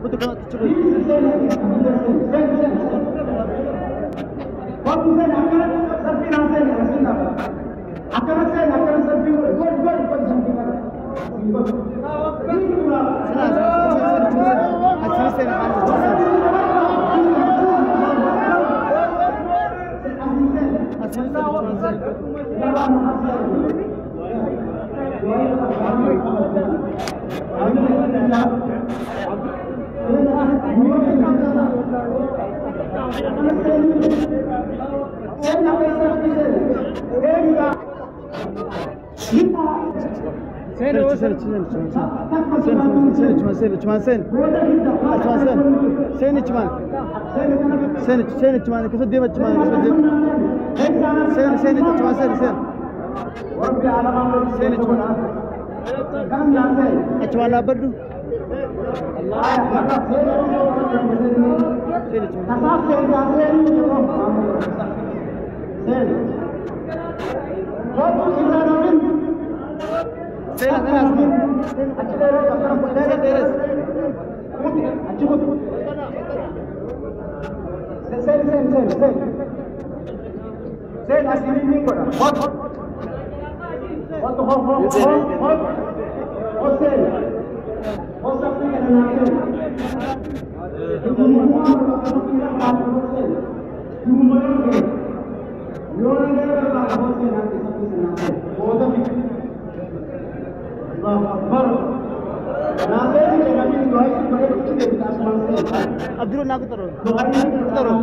Untuk kau cukup. Abdul nak taruh. Taruh.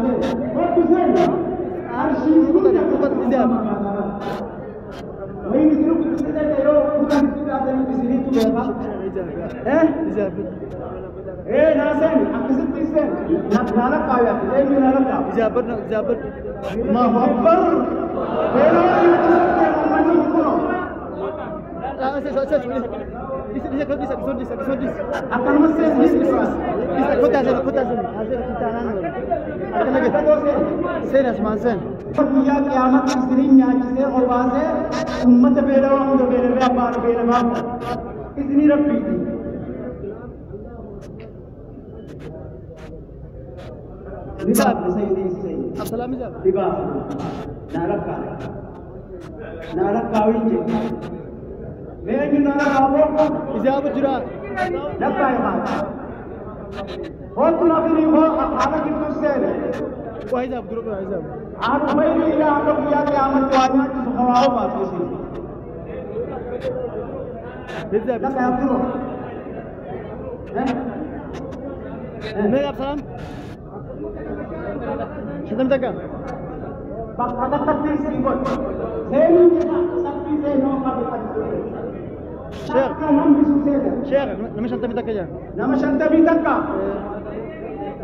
Nama Shanta Mitaka ya. Nama Shanta Mitaka.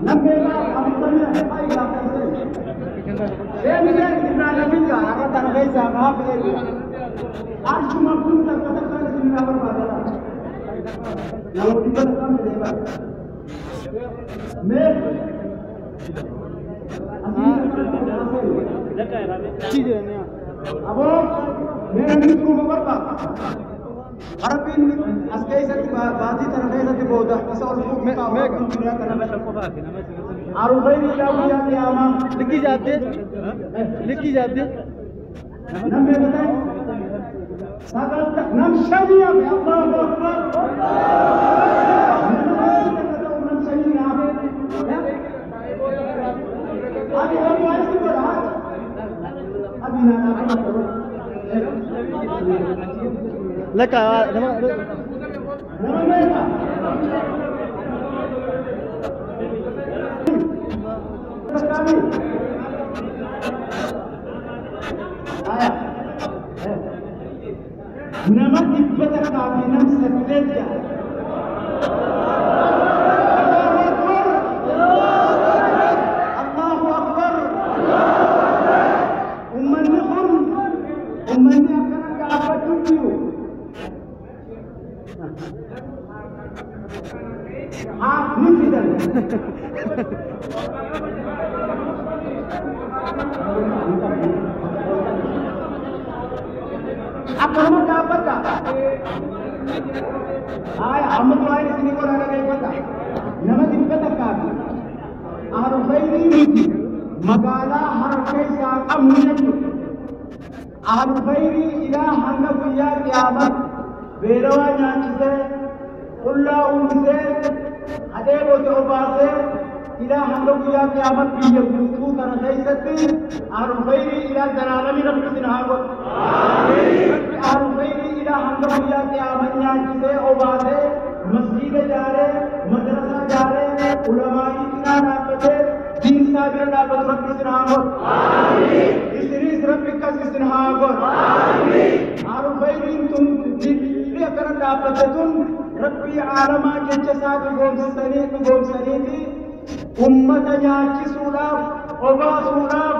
Nama Abdullah Aiga. Saya Ibrahim Mitaka. Akan tanah Gaza apa ini? Cuma pun tak katakan sini nama berbeda. Yang kita dalam debat. Abo, मैं मित्रों को बर्बाद Harapin askay sa bati tanay sa tiboda kasi ormo mega करना सबको बाकी ना आरु भाई ने क्या किया कि आमा लिखी जाते नाम में बताएं सागर तक नाम शादिया में अल्लाहु अकबर नाम शादिया में आगे हम ऐसे बढ़ा अभी ना Leka, nama mereka. Kami. Ayah. Nama ibadah kami nam sebenarnya. Allahu Akbar. Umatnya akan apa tuju? Tidak. Apa nama dapat tak? Ahmad Wahid sini kau nak kaya apa? Nama magaalaa harkaisaa qabnu jechuudha. Ahlu khayrii ilaa hanga guyyaa qiyaamaa beelawaa nyaachisee qullaa uwwisee hadhee bote obaasee ilaa hanga guyyaa qiyaamaa biyya guutuu kana keessatti ahlu khayrii ilaa zaraalamii rabbi isin haa godhu. Ahlu khayrii ilaa hanga guyyaa qiyaamaa nyaachisee obaasee masjiida ijaaree madrasaa ijaaree ulamaa'ii cinaa dhaabbatee diin isaa bira dhaabbatu rabbi isin haa godhu. Isinis rabbi akkas isin haa godhu. Ahlu khayriin tun didii akkana dhaabbate tun rabbii aalamaa jecha isaa dhugoomsaniiti ummata nyaachisuudhaaf obaasuudhaaf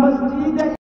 masjiida